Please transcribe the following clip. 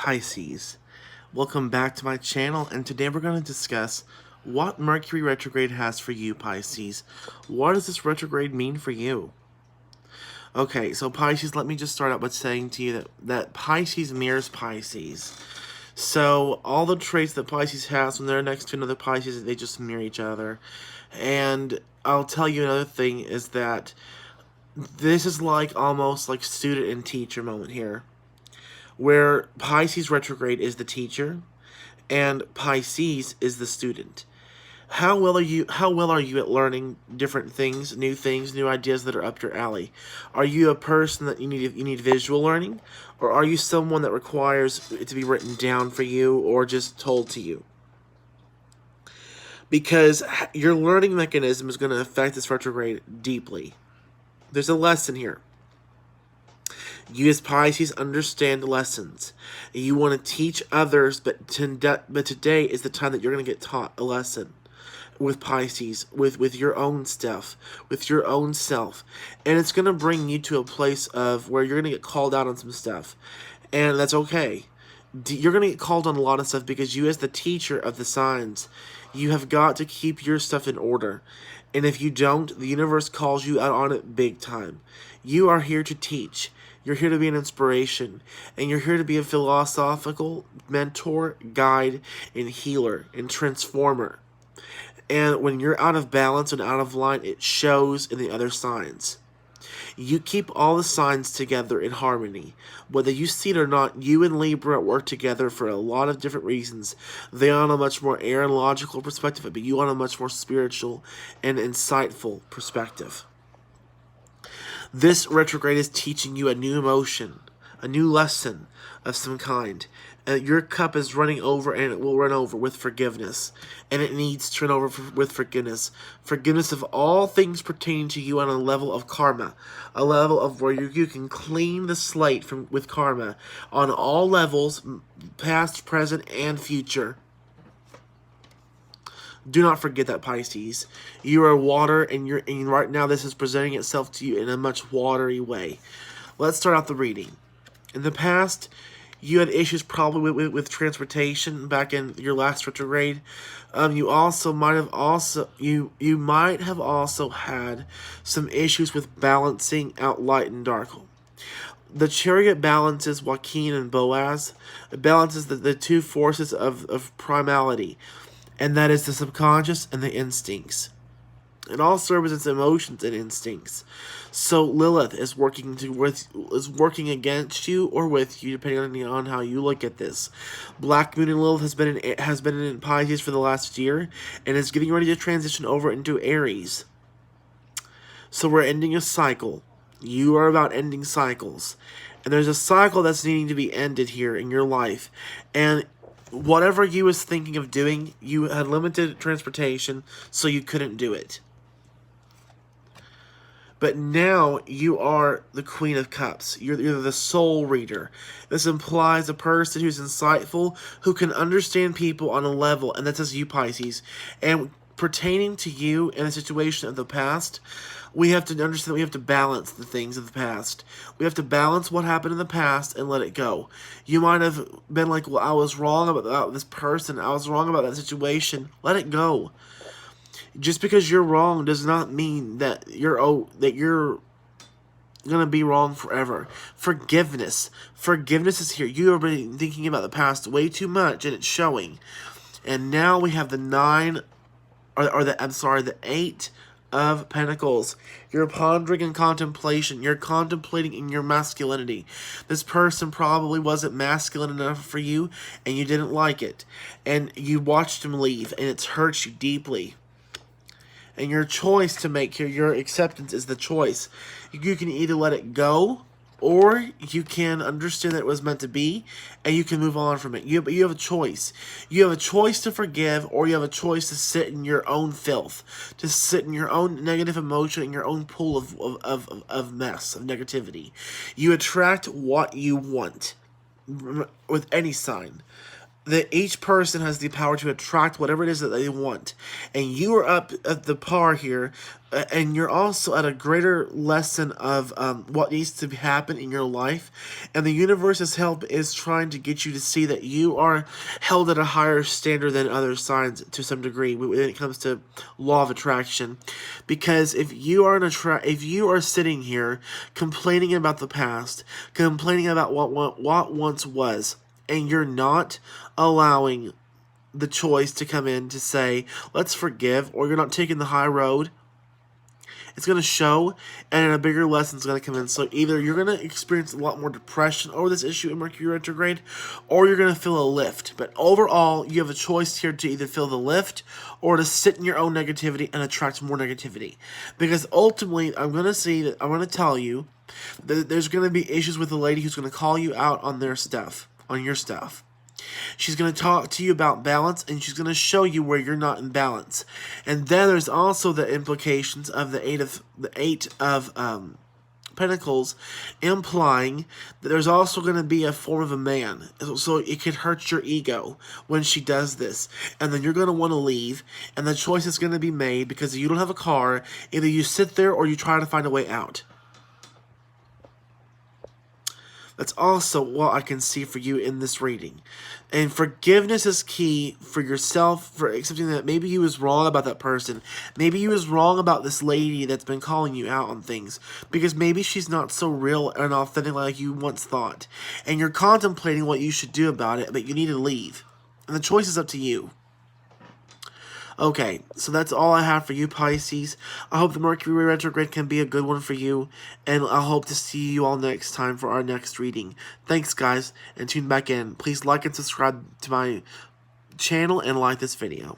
Pisces. Welcome back to my channel, and today we're going to discuss what Mercury retrograde has for you, Pisces. What does this retrograde mean for you? Okay, so Pisces, let me just start out by saying to you that Pisces mirrors Pisces. So all the traits that Pisces has when they're next to another Pisces, they just mirror each other. And I'll tell you another thing is that this is like almost like student and teacher moment here, where Pisces retrograde is the teacher and Pisces is the student. How well are you at learning different things, new ideas that are up your alley? Are you a person that you need visual learning, or are you someone that requires it to be written down for you or just told to you? Because your learning mechanism is going to affect this retrograde deeply. There's a lesson here. You as Pisces understand lessons. You want to teach others, but today is the time that you're going to get taught a lesson with Pisces, with your own stuff, with your own self. And it's going to bring you to a place of where you're going to get called out on some stuff. And that's okay. You're going to get called on a lot of stuff because you as the teacher of the signs, you have got to keep your stuff in order. And if you don't, the universe calls you out on it big time. You are here to teach. You're here to be an inspiration, and you're here to be a philosophical mentor, guide, and healer, and transformer. And when you're out of balance and out of line, it shows in the other signs. You keep all the signs together in harmony. Whether you see it or not, you and Libra work together for a lot of different reasons. They on a much more air and logical perspective, but you on a much more spiritual and insightful perspective. This retrograde is teaching you a new emotion, a new lesson of some kind. Your cup is running over, and it will run over with forgiveness. And it needs to run over with forgiveness. Forgiveness of all things pertaining to you on a level of karma. A level of where you can clean the slate with karma on all levels, past, present, and future. Do not forget that, Pisces. You are water, and right now this is presenting itself to you in a much watery way. Let's start out the reading. In the past, you had issues probably with transportation back in your last retrograde. You might have also had some issues with balancing out light and dark. The chariot balances Joaquin and Boaz. It balances the two forces of primality. And that is the subconscious and the instincts. It also represents emotions and instincts. So Lilith is working against you or with you, depending on how you look at this. Black Moon and Lilith has been in Pisces for the last year, and is getting ready to transition over into Aries. So we're ending a cycle. You are about ending cycles, and there's a cycle that's needing to be ended here in your life, and whatever you was thinking of doing, you had limited transportation, so you couldn't do it. But now you are the Queen of Cups. You're the soul reader. This implies a person who's insightful, who can understand people on a level, and that's as you, Pisces. And pertaining to you and the situation of the past, we have to understand that we have to balance the things of the past. We have to balance what happened in the past and let it go. You might have been like, well, I was wrong about this person. I was wrong about that situation. Let it go. Just because you're wrong does not mean that you're gonna be wrong forever. Forgiveness is here. You have been thinking about the past way too much, and it's showing. And now we have the the 8 of Pentacles. You're pondering in contemplation. You're contemplating in your masculinity. This person probably wasn't masculine enough for you, and you didn't like it. And you watched him leave, and it's hurt you deeply. And your choice to make here, your acceptance is the choice. You can either let it go, or you can understand that it was meant to be, and you can move on from it. But you have a choice. You have a choice to forgive, or you have a choice to sit in your own filth, to sit in your own negative emotion, in your own pool of mess, of negativity. You attract what you want with any sign. that each person has the power to attract whatever it is that they want. And you are up at the par here, and you're also at a greater lesson of what needs to happen in your life. And the universe's help is trying to get you to see that you are held at a higher standard than other signs to some degree when it comes to law of attraction. Because if you are if you are sitting here complaining about the past, complaining about what once was, and you're not allowing the choice to come in to say, let's forgive, or you're not taking the high road, it's going to show, and a bigger lesson is going to come in. So either you're going to experience a lot more depression over this issue in Mercury retrograde, or you're going to feel a lift. But overall, you have a choice here to either feel the lift or to sit in your own negativity and attract more negativity. Because ultimately, I'm going to tell you that there's going to be issues with the lady who's going to call you out on their stuff, on your stuff. She's going to talk to you about balance, and she's going to show you where you're not in balance. And then there's also the implications of the eight of Pentacles, implying that there's also going to be a form of a man. So it could hurt your ego when she does this. And then you're going to want to leave, and the choice is going to be made because you don't have a car. Either you sit there or you try to find a way out. That's also what I can see for you in this reading. And forgiveness is key for yourself, for accepting that maybe you was wrong about that person. Maybe you was wrong about this lady that's been calling you out on things. Because maybe she's not so real and authentic like you once thought. And you're contemplating what you should do about it, but you need to leave. And the choice is up to you. Okay, so that's all I have for you, Pisces. I hope the Mercury retrograde can be a good one for you, and I hope to see you all next time for our next reading. Thanks, guys, and tune back in. Please like and subscribe to my channel and like this video.